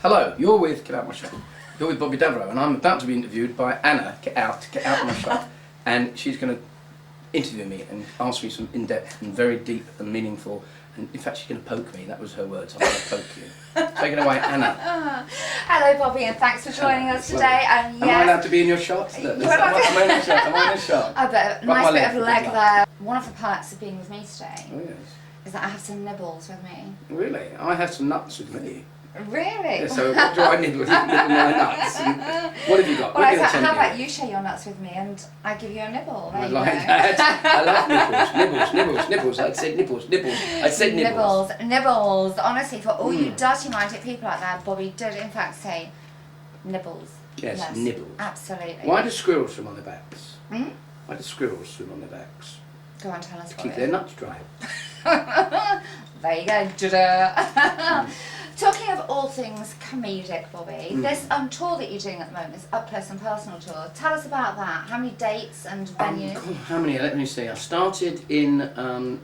Hello, you're with Get Out My Shop. You're with Bobby Davro, and I'm about to be interviewed by Anna. Get out my shop, and she's going to interview me and ask me some in-depth and very deep and meaningful. And in fact, she's going to poke me. That was her words. I'm going to poke you. Take it away, Anna. Hello, Bobby, and thanks for joining us today. And am I allowed to be in your shot? Am I in your shot? Am I in a shot? A nice bit of leg there. One of the perks of being with me today is that I have some nibbles with me. Really? I have some nuts with me. Really? Yeah, so what do I nibble? You nibble my nuts. And what have you got? Well, how about you share your nuts with me and I give you a nibble? I like that. I love nipples. I said nipples. I said nipples. Nibbles. Honestly, for all you dirty-minded people out there, Bobby did in fact say nibbles. Yes, nibbles. Absolutely. Why do squirrels swim on their backs? Why do squirrels swim on their backs? Go on, tell us. To keep their nuts dry. There you go. Ta-da. Talking of all things comedic, Bobby, this tour that you're doing at the moment is Up Close and Personal Tour. Tell us about that. How many dates and venues? How many? Let me see. I started in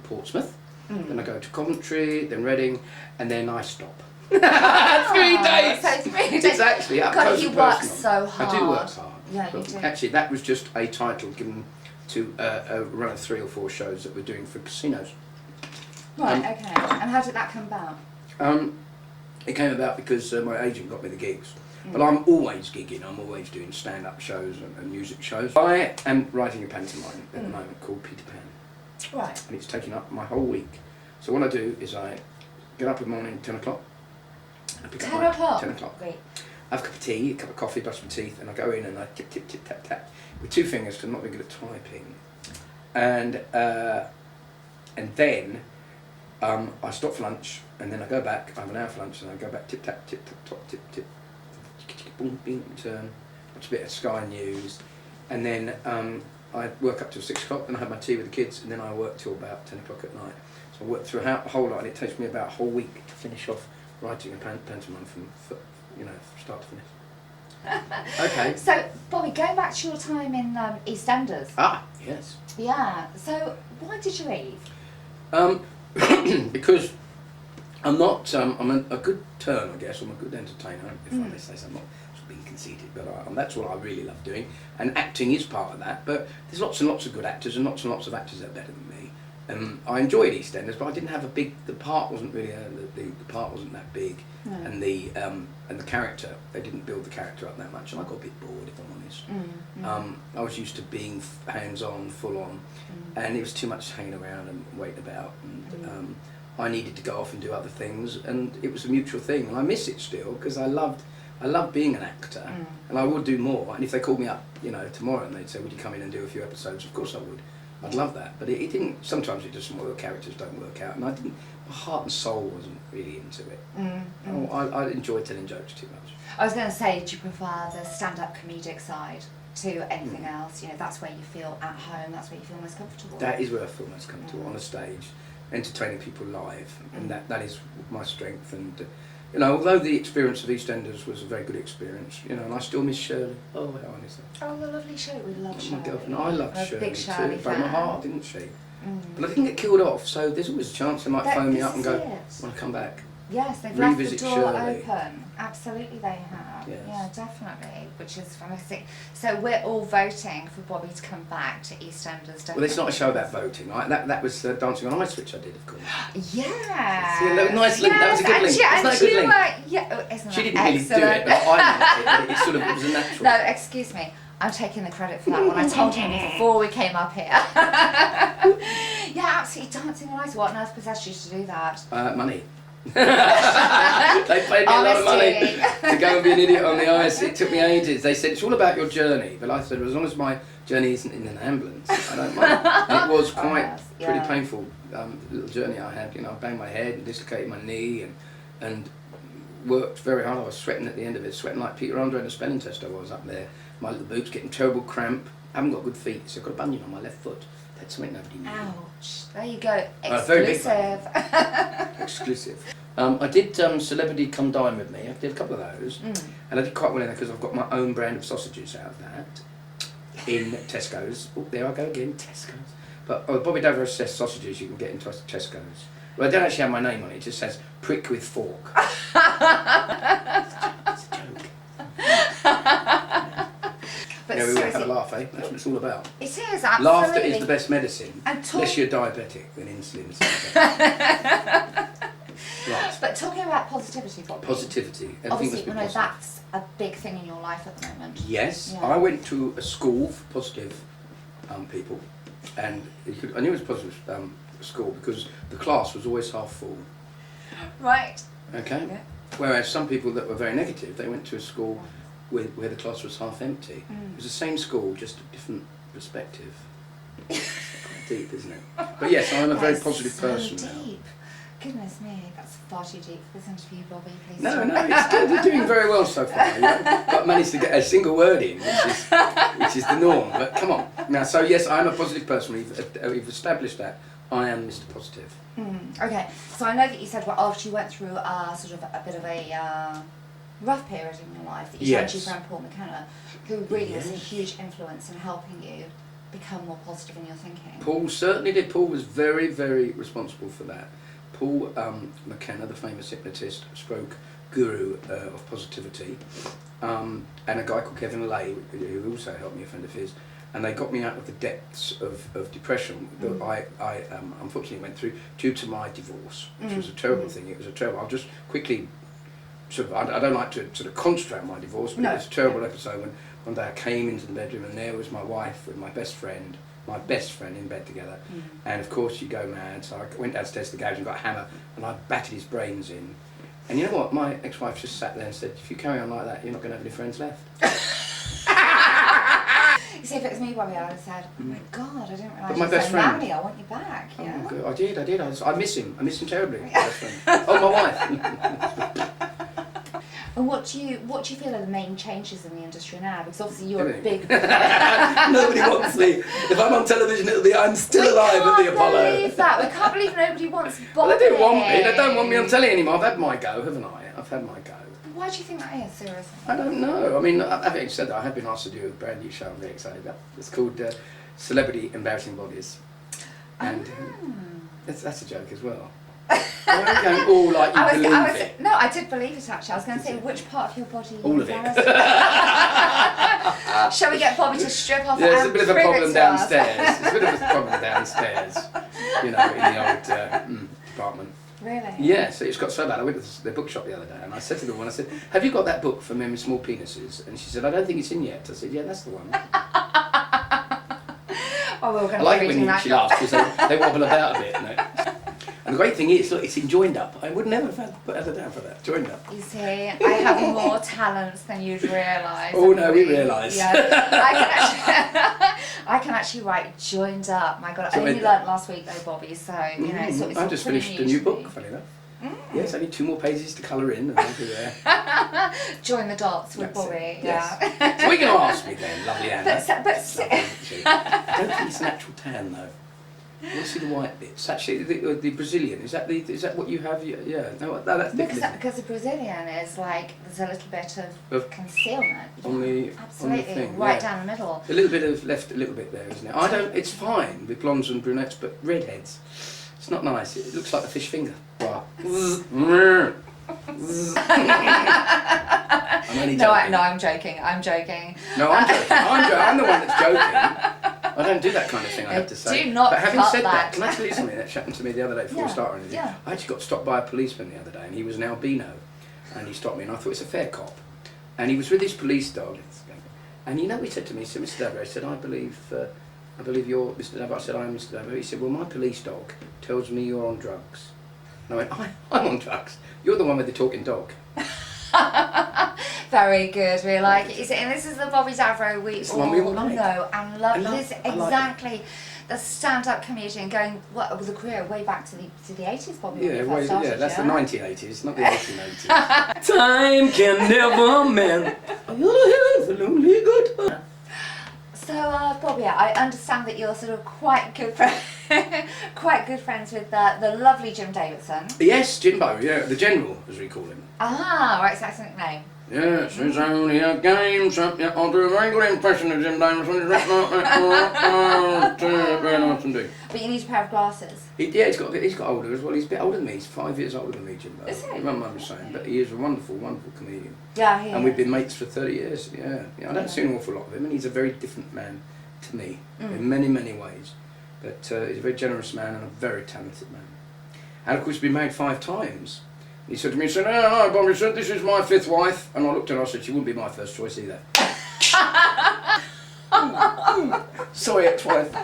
Portsmouth, then I go to Coventry, then Reading, and then I stop. 3 days! So 3 days. It's actually Up Close and Personal. God, you work so hard. I do work hard. Yeah, you do. Actually, that was just a title given to a run of 3 or 4 shows that we're doing for casinos. Right, okay. And how did that come about? It came about because my agent got me the gigs. But I'm always gigging, I'm always doing stand-up shows and music shows. I am writing a pantomime at the moment called Peter Pan. Right. And it's taking up my whole week. So what I do is I get up in the morning, 10 o'clock. 10 o'clock? 10 o'clock. Great. I have a cup of tea, a cup of coffee, brush my teeth, and I go in and I tip, tip, tip, tap, tap, with 2 fingers because I'm not very good at typing. And then I stop for lunch, and then I go back. I have an hour for lunch, and I go back. Tip tap, tip tap, top, tip tip. Boom, bing, return. Watch a bit of Sky News, and then I work up till 6 o'clock. Then I have my tea with the kids, and then I work till about 10 o'clock at night. So I work through a whole lot, and it takes me about a whole week to finish off writing a pantomime from start to finish. Okay. So, Bobby, going back to your time in EastEnders. Ah, yes. Yeah. So, why did you leave? Because I'm not, I'm a good turn, I guess. I'm a good entertainer, if I may say so. I'm not being conceited, but that's what I really love doing. And acting is part of that, but there's lots and lots of good actors and lots of actors that are better than me. I enjoyed EastEnders, but I didn't have the part wasn't really, the part wasn't that big. No. And the character, they didn't build the character up that much, and I got a bit bored, if I'm honest. I was used to being hands-on, full-on, and it was too much hanging around and waiting about, and I needed to go off and do other things, and it was a mutual thing, and I miss it still, because I loved being an actor, and I would do more, and if they called me up, tomorrow, and they'd say, would you come in and do a few episodes, of course I would. I'd love that, but it didn't, sometimes it just, the characters don't work out, and my heart and soul wasn't really into it. I enjoyed telling jokes too much. I was going to say, do you prefer the stand-up comedic side to anything else? That's where you feel at home, that's where you feel most comfortable. That is where I feel most comfortable, on a stage, entertaining people live, and that is my strength. And although the experience of EastEnders was a very good experience, and I still miss Shirley. Oh, how I miss her. Oh, the lovely Shirley. We love Shirley. My girlfriend. I loved Shirley big Shirley too. Broke my heart, didn't she? But I didn't get killed off, so there's always a chance they might phone me up and go, "Want to come back?" Yes, they've Revisit left the door Shirley. open. Absolutely, they have. Yes. Yeah, definitely, which is fantastic. So we're all voting for Bobby to come back to EastEnders. Definitely. Well, it's not a show about voting, right? That was Dancing on Ice, which I did, of course. Yeah. See, a nice link. That was a good link. Isn't that a good link? Isn't she that didn't really do it, but I liked it. It was a natural. No, excuse me. I'm taking the credit for that one. I told him before we came up here. Yeah, absolutely. Dancing on Ice. What on earth possessed you to do that? Money. They paid me a lot of money to go and be an idiot on the ice. It took me ages. They said, it's all about your journey. But I said, as long as my journey isn't in an ambulance, I don't mind. And it was quite pretty painful little journey I had. I banged my head and dislocated my knee and worked very hard. I was sweating at the end of it, sweating like Peter Andre in a spelling test. I was up there. My little boobs getting terrible cramp. I haven't got good feet, so I've got a bunion on my left foot. That's something nobody knew. Ouch. There you go. Very big Exclusive. Exclusive. I did Celebrity Come Dine With Me. I did a couple of those. And I did quite well in there because I've got my own brand of sausages out of that in Tesco's. Oh, there I go again, Tesco's. But Bobby Davro says sausages you can get into Tesco's. Well, I don't actually have my name on it. It just says prick with fork. laugh, eh? That's what it's all about. It is, absolutely. Laughter is the best medicine. And Unless you're diabetic, then insulin is the best. Right. But talking about positivity, Bobby. Positivity. Everything Obviously, must be you know, positive. that's a big thing in your life at the moment. Yes, Yeah. I went to a school for positive people, and I knew it was a positive school because the class was always half full. Right. Okay. Yeah. Whereas some people that were very negative, they went to a school where the class was half empty. It was the same school, just a different perspective. It's quite deep, isn't it? But yes, I'm a very That's positive so person deep. now. Goodness me, that's far too deep for this interview, Bobby. Please. No, don't. no, it's good. You're doing very well so far. You know? But managed to get a single word in, which is the norm. But come on. Now, so yes, I'm a positive person. We've established that. I am Mr. Positive. Okay, so I know that you said after you went through sort of a bit of a rough period in your life, that you turned to your friend Paul McKenna, who really was a huge influence in helping you become more positive in your thinking. Paul certainly did. Paul was very, very responsible for that. Paul McKenna, the famous hypnotist, stroke guru of positivity, and a guy called Kevin Lay, who also helped me, a friend of his, and they got me out of the depths of depression that I unfortunately went through due to my divorce, which was a terrible thing. It was a terrible. I'll just quickly, I don't like to sort of concentrate on my divorce, but it was a terrible episode when one day I came into the bedroom and there was my wife with my best friend in bed together, and of course you go mad. So I went downstairs to the garage and got a hammer and I battered his brains in. And you know what? My ex-wife just sat there and said, "If you carry on like that, you're not going to have any friends left." You see, if it was me, Bobby, I would have said, "Oh my God, I didn't realise But my you were best so friend- manly. I want you back." Oh, Yeah. God, I did. I miss him. I miss him terribly. My best friend. Oh, my wife. And what do you feel are the main changes in the industry now? Because obviously you're a Everything. big. Nobody wants me. If I'm on television, it'll be I'm still alive at the Apollo. We can't believe that. We can't believe nobody wants Bobby. Well, they don't want me. They don't want me on telly anymore. I've had my go, haven't I? I've had my go. Why do you think that is, seriously? I don't know. I mean, having said that, I have been asked to do a brand new show I'm very excited about. It's called Celebrity Embarrassing Bodies. And that's a joke as well. Why are you going all like you believe it? No, I did believe it actually. I was going to say, which part of your body? All of it. Shall we get Bobby to strip off? Yeah, it's and a bit of a prove it problem to us? downstairs. It's a bit of a problem downstairs, you know, in the old department. Really? Yeah, so it's got so bad. I went to the bookshop the other day and I said to the woman, I said, "Have you got that book for men with small penises?" And she said, "I don't think it's in yet." I said, "Yeah, that's the one." Oh, we're going I to like be it reading when that. she laughs because they wobble about a bit. You know? And the great thing is, look, it's in joined up. I would never have put her down for that. Joined up. You see, I have more talents than you'd realise. Oh no, we realise. Yeah, I can actually write joined up. My God, I So only it- learnt last week though, Bobby. So you know, it's I just pretty finished a new new to book, me. funny enough. Yes, only 2 more pages to colour in and I'll be there. Join the dots with That's Bobby. it, Yeah. yes. So we're going to ask me then, lovely Anna. But I don't think it's natural tan though. You want to see the white bits? Actually, the Brazilian, is that what you have? Yeah, no, that's different. because the Brazilian is like there's a little bit of Of- concealment. on the Absolutely, thing, right yeah. down the middle. A little bit of left, a little bit there, isn't it? I don't. It's fine with blondes and brunettes, but redheads, it's not nice. It looks like a fish finger. Wow. I'm only joking. I'm joking. I'm joking. No, I'm joking. I'm the one that's joking. I don't do that kind of thing, I have to say. Do not But having cut said that. can I tell you something that happened to me the other day before we started? Yeah. I actually got stopped by a policeman the other day, and he was an albino, and he stopped me, and I thought it's a fair cop, and he was with his police dog, and you know what he said to me? He said, "Mr. Davro," he said, I believe you're Mr. Davro." I said, "I am Mr. Davro." He said, "Well, my police dog tells me you're on drugs." And I went, I'm on drugs. You're the one with the talking dog. Very good. We like it. You see, and this is the Bobby Davro we It's the all one we all like. know and love. I love- This is I like exactly the stand-up comedian going with a career way back to the 80s, Bobby. when Yeah, you well, first started, yeah, that's yeah? the 1980s, not the 1880s. Time can never mend. The lonely good. So, Bobby, I understand that you're sort of quite good friends. quite good friends with the lovely Jim Davidson. Yes, Jimbo, yeah, the General, as we call him. Ah, right, so that's a nickname. Yes, it's only a game, so yeah, I'll do a very good impression of Jim Davidson. Very nice indeed. But you need a pair of glasses. He's got older as well. He's a bit older than me. He's 5 years older than me, Jimbo. Is he? I remember saying, but he is a wonderful, wonderful comedian. Yeah, he And is. we've been mates for 30 years. Yeah, I don't see an awful lot of him, and he's a very different man to me in many, many ways. But he's a very generous man and a very talented man. And of course, he's been married 5 times. He said to me, he said, "No, Bob," he said, "this is my 5th wife." And I looked at her and I said, "She wouldn't be my first choice either." Sorry, ex-wife.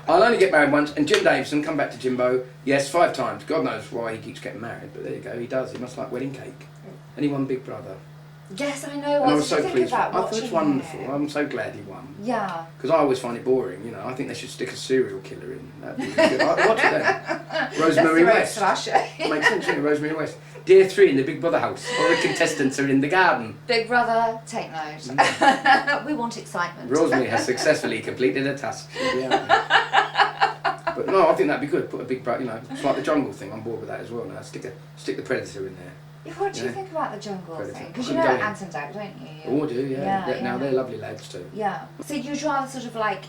I'll only get married once. And Jim Davidson, come back to Jimbo, yes, 5 times. God knows why he keeps getting married, but there you go, he does. He must like wedding cake. And he won Big Brother. Yes, I know. And I What was did you so think pleased. about I thought it was watching wonderful. it? I'm so glad he won. Yeah. Because I always find it boring, you know. I think they should stick a serial killer in. That'd be really good. I'd watch it then. Rosemary West. Makes sense, yeah, Rosemary West. Dear 3 in the Big Brother house. All the contestants are in the garden. Big Brother, take note. We want excitement. Rosemary has successfully completed her task. But no, I think that'd be good. Put a big, you know, it's like the jungle thing. I'm bored with that as well. Now stick the Predator in there. What do you think about the jungle Predator. thing? Because you know Ant and Dec, don't you? Oh, I do, yeah. Now they're lovely lads too. Yeah. So you'd rather sort of like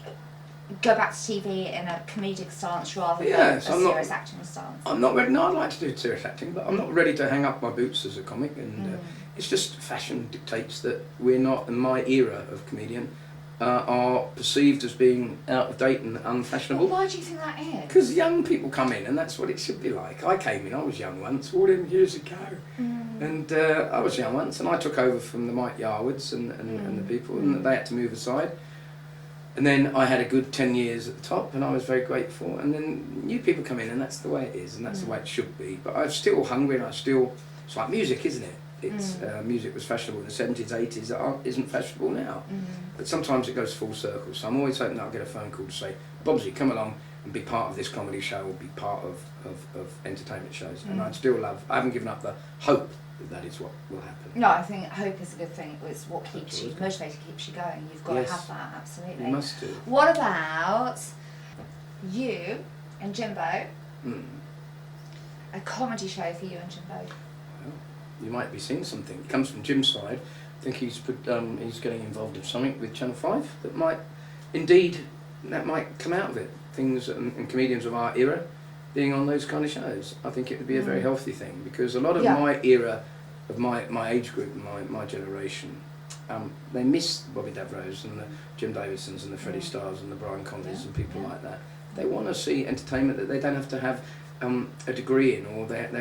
go back to TV in a comedic stance rather than a I'm serious acting stance? I'm not ready. No, I'd like to do serious acting, but I'm not ready to hang up my boots as a comic. And it's just fashion dictates that we're not, in my era of comedian, are perceived as being out of date and unfashionable. Well, why do you think that is? Because young people come in, and that's what it should be like. I came in, I was young once, all them years ago, and I was young once, and I took over from the Mike Yarwoods and the people, and they had to move aside. And then I had a good 10 years at the top, and I was very grateful. And then new people come in, and that's the way it is, and that's the way it should be. But I'm still hungry, and it's like music, isn't it? It's music was fashionable in the 70s, 80s, that isn't fashionable now. But sometimes it goes full circle. So I'm always hoping that I'll get a phone call to say, "Bobsy, come along and be part of this comedy show, or be part of entertainment shows." And I haven't given up the hope that is what will happen. No, I think hope is a good thing. It's what keeps you motivated, keeps you going. You've got to have that, absolutely. You must do. What about you and Jimbo? A comedy show for you and Jimbo? Well, you might be seeing something. It comes from Jim's side. I think he's getting involved in something with Channel 5 that might come out of it. Things and comedians of our era being on those kind of shows. I think it would be a very healthy thing, because a lot of my era, of my age group and my generation, they miss Bobby Davros and the Jim Davidsons and the Freddie Stars and the Brian Conneys and people like that. They want to see entertainment that they don't have to have a degree in, or that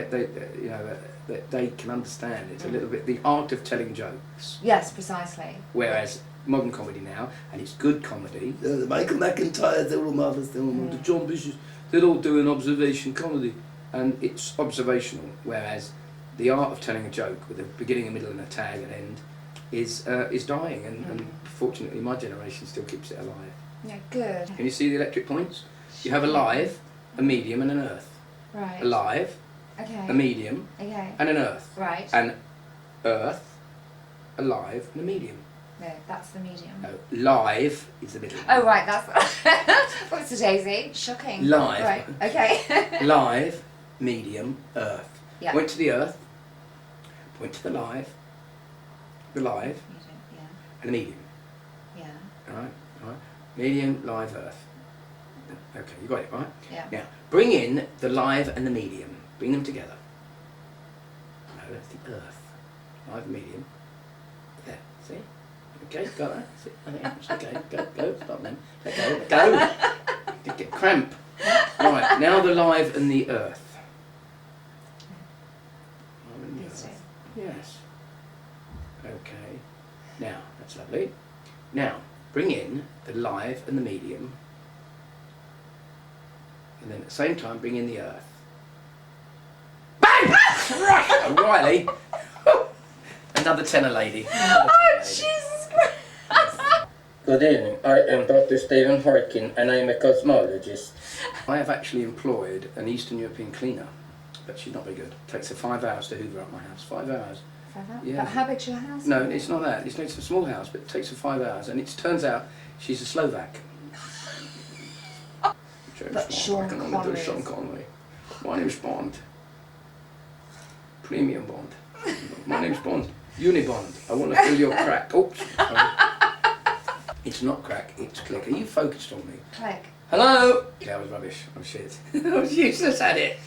they can understand. It's a little bit the art of telling jokes. Yes, precisely. Whereas modern comedy now, and it's good comedy, the Michael McIntyre, they're all marvellous, they're all the John Bushes, they're all doing observation comedy, and it's observational. Whereas the art of telling a joke with a beginning, a middle, and a tag and end is dying, and fortunately my generation still keeps it alive. Yeah, good. Can you see the electric points? You have a live, a medium, and an earth. Right. A live, okay, a medium, okay, and an earth. right. An earth, a live, and a medium. No, that's the medium. No, live is the middle. Oh, right, that's... What's the daisy? Shocking. Live. Right, okay. Live, medium, earth. Yeah. Point to the earth, point to the live, Medium, and the medium. yeah. Alright, alright. Medium, live, earth. Okay, you got it, right? Yeah. Now, bring in the live and the medium. Bring them together. No, that's the earth. Live, medium. There, see? Okay, got that? See? Okay, go, stop then. Let go. Get cramp. Right, now the live and the earth. Live and the earth. Yes. Okay. Now, that's lovely. Now, bring in the live and the medium. And then at the same time, bring in the earth. Bang! Right, O'Reilly. Another tenor lady. Jesus Christ! Good evening, I am Dr. Stephen Horkin and I am a cosmologist. I have actually employed an Eastern European cleaner, but she's not very good. It takes her 5 hours to hoover up my house. 5 hours. 5 hours? Yeah. But how big's your house? No, it's not that. It's a small house, but it takes her 5 hours. And it turns out she's a Slovak. Which James But Bond. Sean I can only Connery do Sean is- Connery. My name's Bond. Premium Bond. My name's Bond. Unibond. I want to fill your crack. Oops. Sorry. It's not crack, it's click. Are you focused on me? Click. Hello? Yeah, I was rubbish. I'm shit. I was useless at it.